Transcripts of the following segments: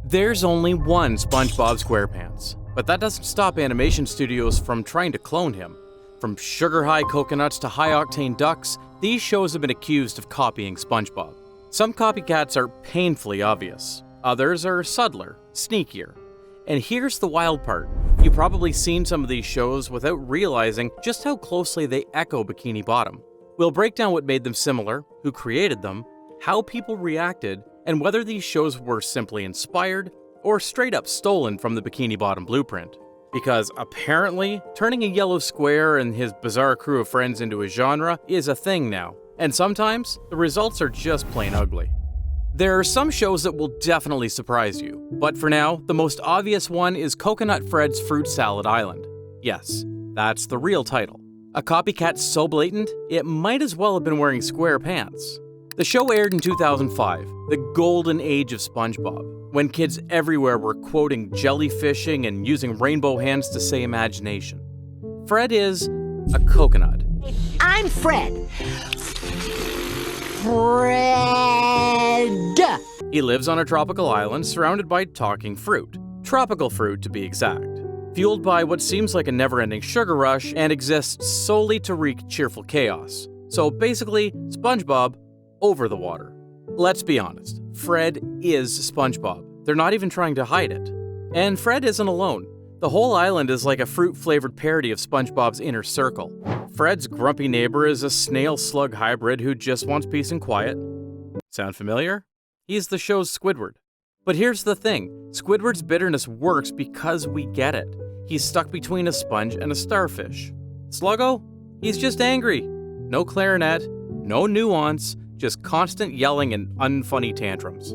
There's only one SpongeBob SquarePants, but that doesn't stop animation studios from trying to clone him. From sugar-high coconuts to high-octane ducks, these shows have been accused of copying SpongeBob. Some copycats are painfully obvious, others are subtler, sneakier. And here's the wild part. You've probably seen some of these shows without realizing just how closely they echo Bikini Bottom. We'll break down what made them similar, who created them, how people reacted, and whether these shows were simply inspired or straight up stolen from the Bikini Bottom blueprint. Because apparently, turning a yellow square and his bizarre crew of friends into a genre is a thing now, and sometimes the results are just plain ugly. There are some shows that will definitely surprise you, but for now, the most obvious one is Coconut Fred's Fruit Salad Island. Yes, that's the real title. A copycat so blatant, it might as well have been wearing square pants. The show aired in 2005, the golden age of SpongeBob, when kids everywhere were quoting jellyfishing and using rainbow hands to say imagination. Fred is a coconut. I'm Fred. He lives on a tropical island surrounded by talking fruit. Tropical fruit, to be exact. Fueled by what seems like a never-ending sugar rush and exists solely to wreak cheerful chaos. So basically, SpongeBob over the water. Let's be honest, Fred is SpongeBob. They're not even trying to hide it. And Fred isn't alone. The whole island is like a fruit-flavored parody of SpongeBob's inner circle. Fred's grumpy neighbor is a snail-slug hybrid who just wants peace and quiet. Sound familiar? He's the show's Squidward. But here's the thing, Squidward's bitterness works because we get it. He's stuck between a sponge and a starfish. Sluggo? He's just angry. No clarinet, no nuance, just constant yelling and unfunny tantrums.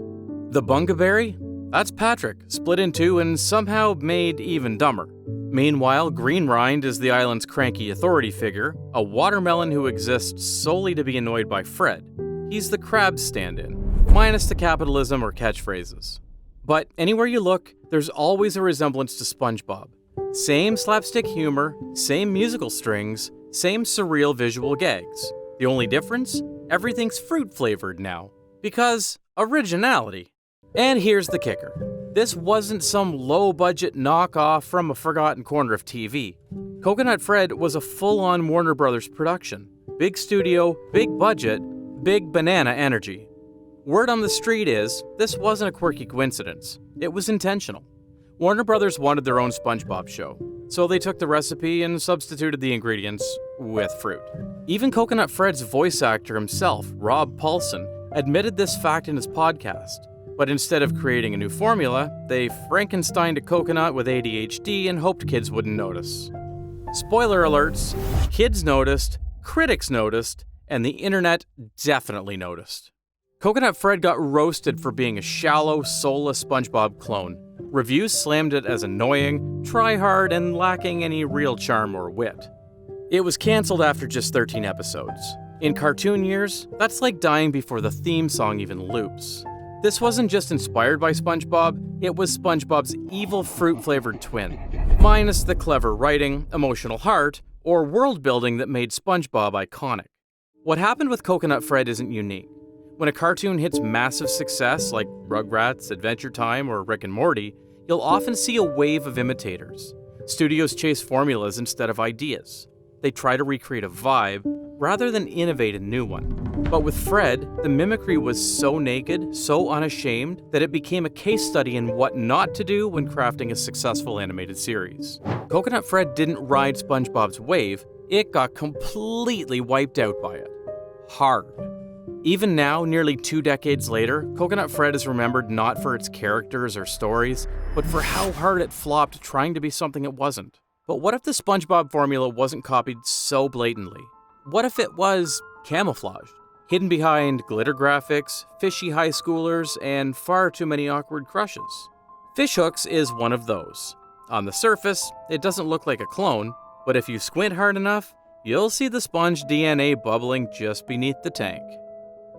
The Bungaberry? That's Patrick, split in two and somehow made even dumber. Meanwhile, Green Rind is the island's cranky authority figure, a watermelon who exists solely to be annoyed by Fred. He's the crab stand-in, minus the capitalism or catchphrases. But anywhere you look, there's always a resemblance to SpongeBob. Same slapstick humor, same musical strings, same surreal visual gags. The only difference? Everything's fruit-flavored now. Because originality. And here's the kicker. This wasn't some low-budget knockoff from a forgotten corner of TV. Coconut Fred was a full-on Warner Brothers production. Big studio, big budget, big banana energy. Word on the street is, this wasn't a quirky coincidence. It was intentional. Warner Brothers wanted their own SpongeBob show, so they took the recipe and substituted the ingredients with fruit. Even Coconut Fred's voice actor himself, Rob Paulson, admitted this fact in his podcast. But instead of creating a new formula, they Frankensteined a coconut with ADHD and hoped kids wouldn't notice. Spoiler alerts, kids noticed, critics noticed, and the internet definitely noticed. Coconut Fred got roasted for being a shallow, soulless SpongeBob clone. Reviews slammed it as annoying, try-hard, and lacking any real charm or wit. It was cancelled after just 13 episodes. In cartoon years, that's like dying before the theme song even loops. This wasn't just inspired by SpongeBob, it was SpongeBob's evil fruit-flavored twin, minus the clever writing, emotional heart, or world-building that made SpongeBob iconic. What happened with Coconut Fred isn't unique. When a cartoon hits massive success like Rugrats, Adventure Time, or Rick and Morty, you'll often see a wave of imitators. Studios chase formulas instead of ideas. They try to recreate a vibe rather than innovate a new one. But with Fred, the mimicry was so naked, so unashamed, that it became a case study in what not to do when crafting a successful animated series. Coconut Fred didn't ride SpongeBob's wave, it got completely wiped out by it. Hard. Even now, nearly 2 decades later, Coconut Fred is remembered not for its characters or stories, but for how hard it flopped trying to be something it wasn't. But what if the SpongeBob formula wasn't copied so blatantly? What if it was camouflaged, hidden behind glitter graphics, fishy high schoolers, and far too many awkward crushes? Fishhooks is one of those. On the surface, it doesn't look like a clone, but if you squint hard enough, you'll see the sponge DNA bubbling just beneath the tank.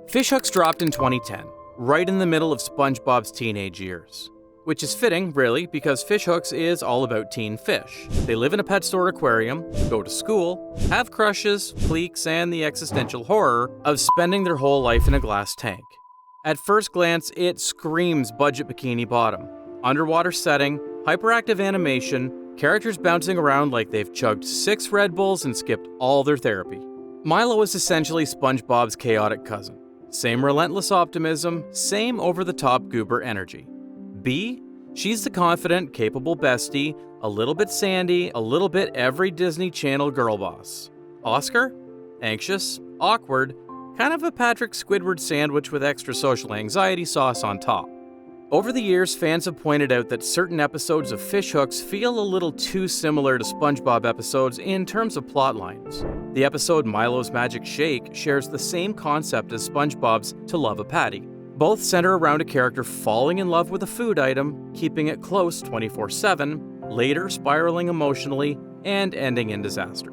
Fishhooks dropped in 2010, right in the middle of SpongeBob's teenage years. Which is fitting, really, because Fishhooks is all about teen fish. They live in a pet store aquarium, go to school, have crushes, cliques, and the existential horror of spending their whole life in a glass tank. At first glance, it screams budget Bikini Bottom, Underwater setting, hyperactive animation, characters bouncing around like they've chugged 6 Red Bulls and skipped all their therapy. Milo is essentially SpongeBob's chaotic cousin. Same relentless optimism, same over-the-top goober energy. B? She's the confident, capable bestie, a little bit Sandy, a little bit every Disney Channel girl boss. Oscar? Anxious, awkward, kind of a Patrick Squidward sandwich with extra social anxiety sauce on top. Over the years, fans have pointed out that certain episodes of Fishhooks feel a little too similar to SpongeBob episodes in terms of plot lines. The episode Milo's Magic Shake shares the same concept as SpongeBob's To Love a Patty. Both center around a character falling in love with a food item, keeping it close 24/7, later spiraling emotionally, and ending in disaster.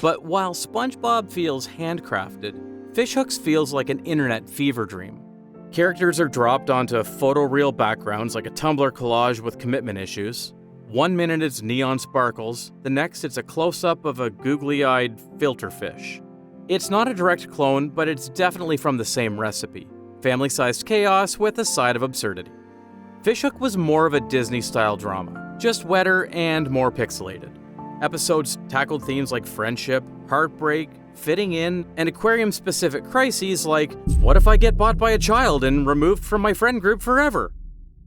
But while SpongeBob feels handcrafted, Fishhooks feels like an internet fever dream. Characters are dropped onto photoreal backgrounds like a Tumblr collage with commitment issues. 1 minute it's neon sparkles, the next it's a close-up of a googly-eyed filter fish. It's not a direct clone, but it's definitely from the same recipe. Family-sized chaos with a side of absurdity. Fishhook was more of a Disney-style drama, just wetter and more pixelated. Episodes tackled themes like friendship, heartbreak, fitting in, and aquarium-specific crises like, what if I get bought by a child and removed from my friend group forever?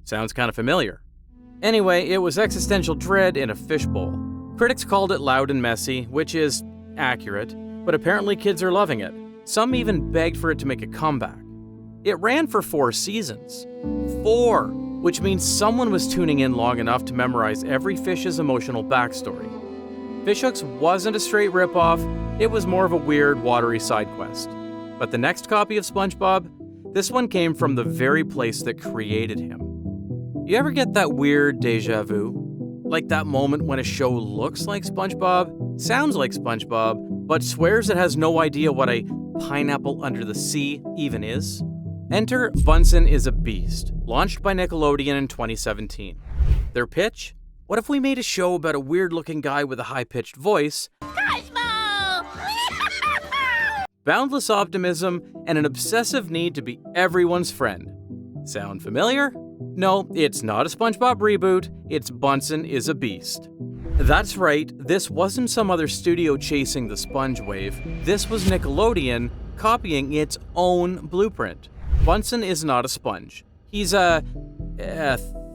Sounds kind of familiar. Anyway, it was existential dread in a fishbowl. Critics called it loud and messy, which is accurate, but apparently kids are loving it. Some even begged for it to make a comeback. It ran for 4 seasons. 4! Which means someone was tuning in long enough to memorize every fish's emotional backstory. Fishhooks wasn't a straight ripoff, it was more of a weird, watery side quest. But the next copy of SpongeBob, this one came from the very place that created him. You ever get that weird deja vu? Like that moment when a show looks like SpongeBob, sounds like SpongeBob, but swears it has no idea what a pineapple under the sea even is? Enter Bunson is a Beast, launched by Nickelodeon in 2017. Their pitch? What if we made a show about a weird-looking guy with a high-pitched voice, Cosmo! boundless optimism, and an obsessive need to be everyone's friend? Sound familiar? No, it's not a SpongeBob reboot, it's Bunson is a Beast. That's right, this wasn't some other studio chasing the sponge wave, this was Nickelodeon copying its own blueprint. Bunson is not a sponge. He's a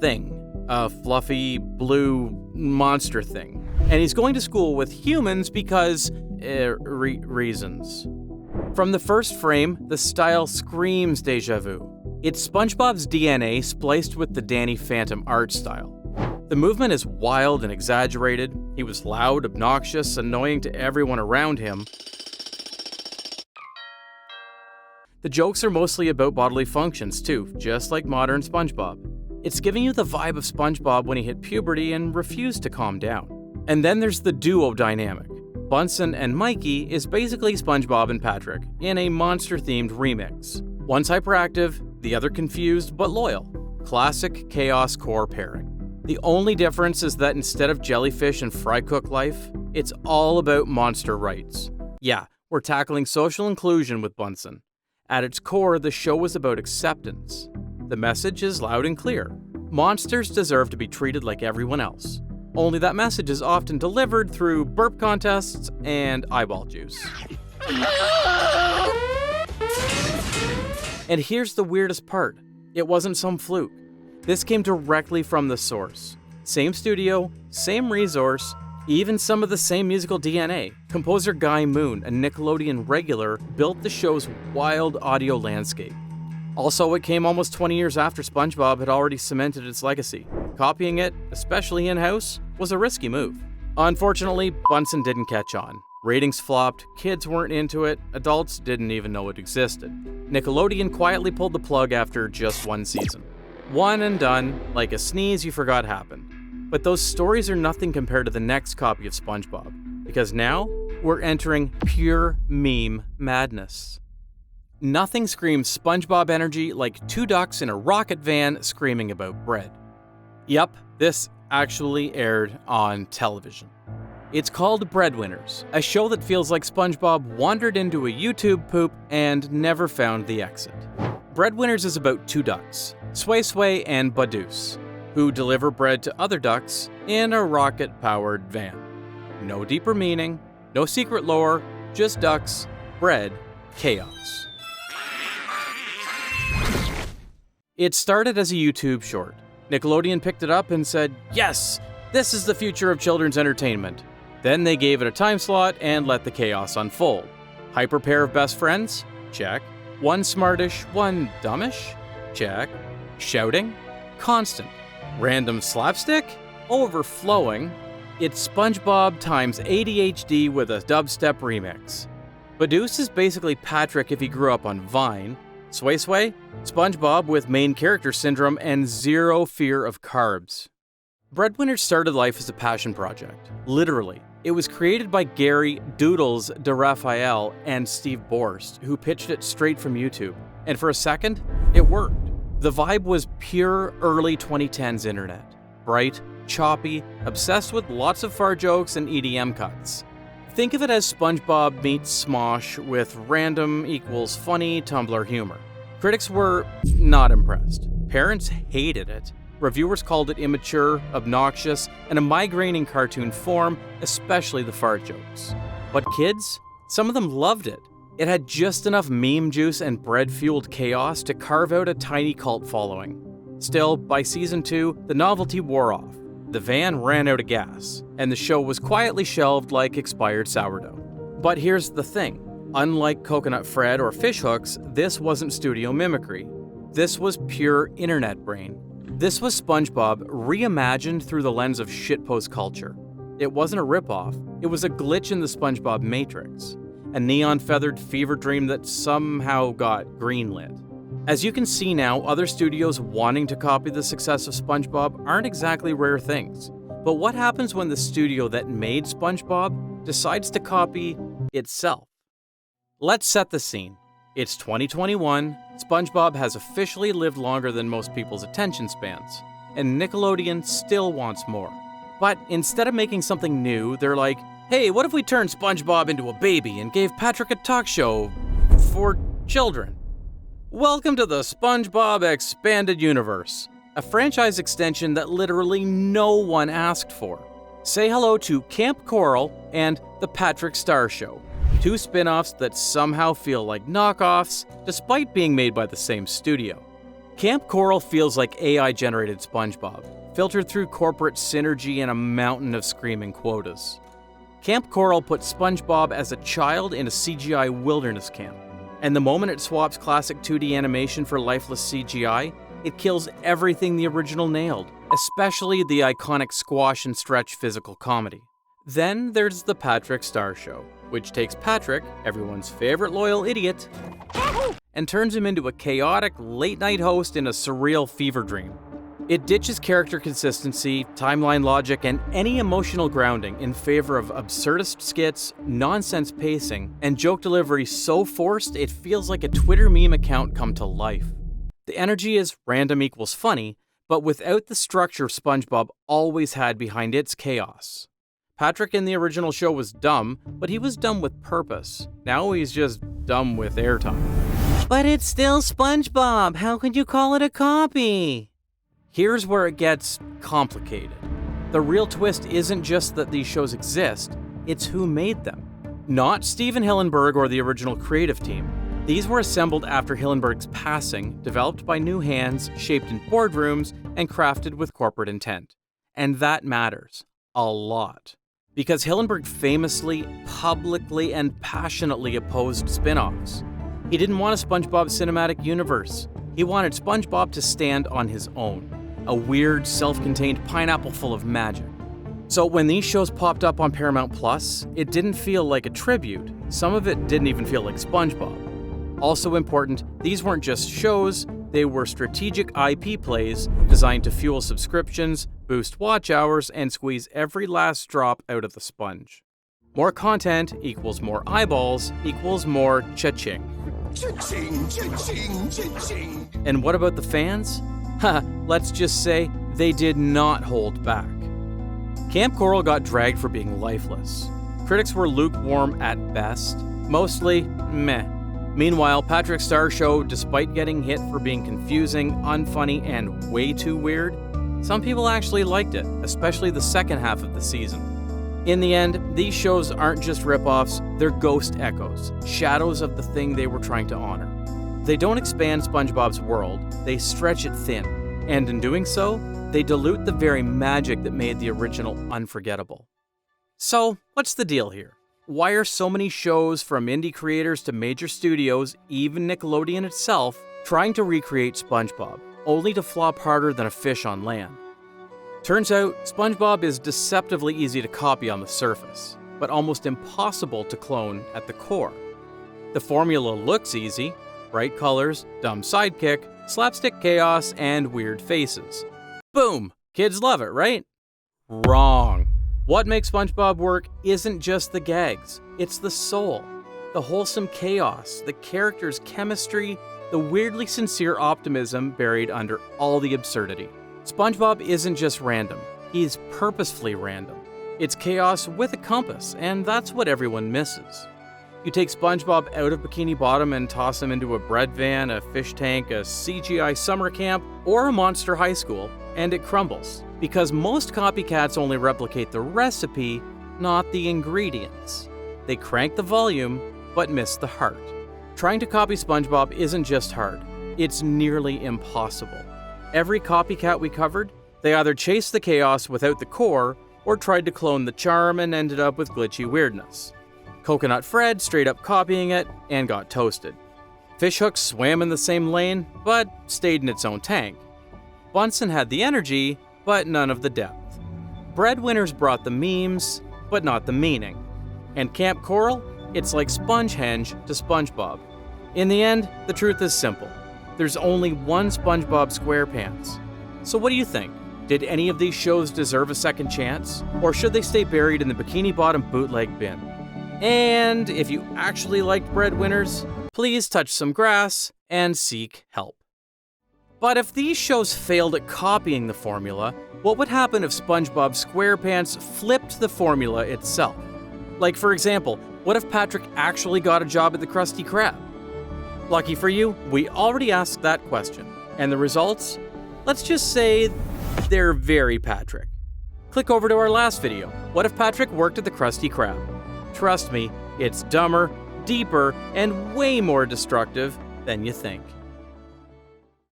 thing. A fluffy, blue monster thing. And he's going to school with humans because, reasons. From the first frame, the style screams deja vu. It's SpongeBob's DNA spliced with the Danny Phantom art style. The movement is wild and exaggerated. He was loud, obnoxious, annoying to everyone around him. The jokes are mostly about bodily functions too, just like modern SpongeBob. It's giving you the vibe of SpongeBob when he hit puberty and refused to calm down. And then there's the duo dynamic. Bunson and Mikey is basically SpongeBob and Patrick in a monster-themed remix. One's hyperactive, the other confused but loyal. Classic chaos core pairing. The only difference is that instead of jellyfish and fry cook life, it's all about monster rights. Yeah, we're tackling social inclusion with Bunson. At its core, the show was about acceptance. The message is loud and clear. Monsters deserve to be treated like everyone else. Only that message is often delivered through burp contests and eyeball juice. And here's the weirdest part. It wasn't some fluke. This came directly from the source. Same studio, same resource, even some of the same musical DNA. Composer Guy Moon, a Nickelodeon regular, built the show's wild audio landscape. Also, it came almost 20 years after SpongeBob had already cemented its legacy. Copying it, especially in-house, was a risky move. Unfortunately, Bunson didn't catch on. Ratings flopped, kids weren't into it, adults didn't even know it existed. Nickelodeon quietly pulled the plug after just 1 season. One and done, like a sneeze you forgot happened. But those stories are nothing compared to the next copy of SpongeBob, because now we're entering pure meme madness. Nothing screams SpongeBob energy like 2 ducks in a rocket van screaming about bread. Yup, this actually aired on television. It's called Breadwinners, a show that feels like SpongeBob wandered into a YouTube poop and never found the exit. Breadwinners is about two ducks, Sway Sway and Badoose, who deliver bread to other ducks in a rocket-powered van. No deeper meaning, no secret lore, just ducks, bread, chaos. It started as a YouTube short. Nickelodeon picked it up and said, "Yes, this is the future of children's entertainment." Then they gave it a time slot and let the chaos unfold. Hyper pair of best friends? Check. One smartish, one dumbish? Check. Shouting? Constant. Random slapstick? Overflowing. It's SpongeBob times ADHD with a dubstep remix. Badoose is basically Patrick if he grew up on Vine. Sway Sway? SpongeBob with main character syndrome and zero fear of carbs. Breadwinners started life as a passion project. Literally. It was created by Gary Doodles DeRaphael and Steve Borst, who pitched it straight from YouTube. And for a second, it worked. The vibe was pure early 2010s internet. Bright, choppy, obsessed with lots of fart jokes and EDM cuts. Think of it as SpongeBob meets Smosh with random equals funny Tumblr humor. Critics were not impressed. Parents hated it. Reviewers called it immature, obnoxious, and a migraining cartoon form, especially the fart jokes. But kids? Some of them loved it. It had just enough meme juice and bread-fueled chaos to carve out a tiny cult following. Still, by season 2, the novelty wore off. The van ran out of gas, and the show was quietly shelved like expired sourdough. But here's the thing. Unlike Coconut Fred or Fishhooks, this wasn't studio mimicry. This was pure internet brain. This was SpongeBob reimagined through the lens of shitpost culture. It wasn't a ripoff, it was a glitch in the SpongeBob Matrix. A neon-feathered fever dream that somehow got greenlit. As you can see now, other studios wanting to copy the success of SpongeBob aren't exactly rare things. But what happens when the studio that made SpongeBob decides to copy itself? Let's set the scene. It's 2021, SpongeBob has officially lived longer than most people's attention spans, and Nickelodeon still wants more. But instead of making something new, they're like, hey, what if we turned SpongeBob into a baby and gave Patrick a talk show for children? Welcome to the SpongeBob Expanded Universe, a franchise extension that literally no one asked for. Say hello to Camp Coral and The Patrick Star Show. Two spin-offs that somehow feel like knockoffs, despite being made by the same studio. Camp Coral feels like AI-generated SpongeBob, filtered through corporate synergy and a mountain of screaming quotas. Camp Coral puts SpongeBob as a child in a CGI wilderness camp, and the moment it swaps classic 2D animation for lifeless CGI, it kills everything the original nailed, especially the iconic squash and stretch physical comedy. Then there's The Patrick Star Show, which takes Patrick, everyone's favorite loyal idiot, and turns him into a chaotic late-night host in a surreal fever dream. It ditches character consistency, timeline logic, and any emotional grounding in favor of absurdist skits, nonsense pacing, and joke delivery so forced it feels like a Twitter meme account come to life. The energy is random equals funny, but without the structure SpongeBob always had behind its chaos. Patrick in the original show was dumb, but he was dumb with purpose. Now he's just dumb with airtime. But it's still SpongeBob. How could you call it a copy? Here's where it gets complicated. The real twist isn't just that these shows exist, it's who made them. Not Steven Hillenburg or the original creative team. These were assembled after Hillenburg's passing, developed by new hands, shaped in boardrooms, and crafted with corporate intent. And that matters. A lot. Because Hillenburg famously, publicly, and passionately opposed spin-offs. He didn't want a SpongeBob cinematic universe. He wanted SpongeBob to stand on his own. A weird, self-contained pineapple full of magic. So when these shows popped up on Paramount Plus, it didn't feel like a tribute. Some of it didn't even feel like SpongeBob. Also important, these weren't just shows, they were strategic IP plays designed to fuel subscriptions, boost watch hours, and squeeze every last drop out of the sponge. More content equals more eyeballs equals more cha-ching. Cha-ching, cha-ching, cha-ching. And what about the fans? Let's just say they did not hold back. Camp Coral got dragged for being lifeless. Critics were lukewarm at best, mostly meh. Meanwhile, Patrick Starr's show, despite getting hit for being confusing, unfunny, and way too weird, some people actually liked it, especially the second half of the season. In the end, these shows aren't just ripoffs, they're ghost echoes, shadows of the thing they were trying to honor. They don't expand SpongeBob's world, they stretch it thin, and in doing so, they dilute the very magic that made the original unforgettable. So, what's the deal here? Why are so many shows from indie creators to major studios, even Nickelodeon itself, trying to recreate SpongeBob, only to flop harder than a fish on land? Turns out, SpongeBob is deceptively easy to copy on the surface, but almost impossible to clone at the core. The formula looks easy: bright colors, dumb sidekick, slapstick chaos, and weird faces. Boom! Kids love it, right? Wrong. What makes SpongeBob work isn't just the gags, it's the soul. The wholesome chaos, the characters' chemistry, the weirdly sincere optimism buried under all the absurdity. SpongeBob isn't just random, he's purposefully random. It's chaos with a compass, and that's what everyone misses. You take SpongeBob out of Bikini Bottom and toss him into a bread van, a fish tank, a CGI summer camp, or a monster high school, and it crumbles. Because most copycats only replicate the recipe, not the ingredients. They crank the volume, but miss the heart. Trying to copy SpongeBob isn't just hard, it's nearly impossible. Every copycat we covered, they either chased the chaos without the core, or tried to clone the charm and ended up with glitchy weirdness. Coconut Fred straight up copying it and got toasted. Fishhook swam in the same lane, but stayed in its own tank. Bunson had the energy, but none of the depth. Breadwinners brought the memes, but not the meaning. And Camp Coral, it's like Spongehenge to SpongeBob. In the end, the truth is simple. There's only one SpongeBob SquarePants. So what do you think? Did any of these shows deserve a second chance? Or should they stay buried in the Bikini Bottom bootleg bin? And if you actually liked Breadwinners, please touch some grass and seek help. But if these shows failed at copying the formula, what would happen if SpongeBob SquarePants flipped the formula itself? Like, for example, what if Patrick actually got a job at the Krusty Krab? Lucky for you, we already asked that question. And the results? Let's just say they're very Patrick. Click over to our last video. What if Patrick worked at the Krusty Krab? Trust me, it's dumber, deeper, and way more destructive than you think.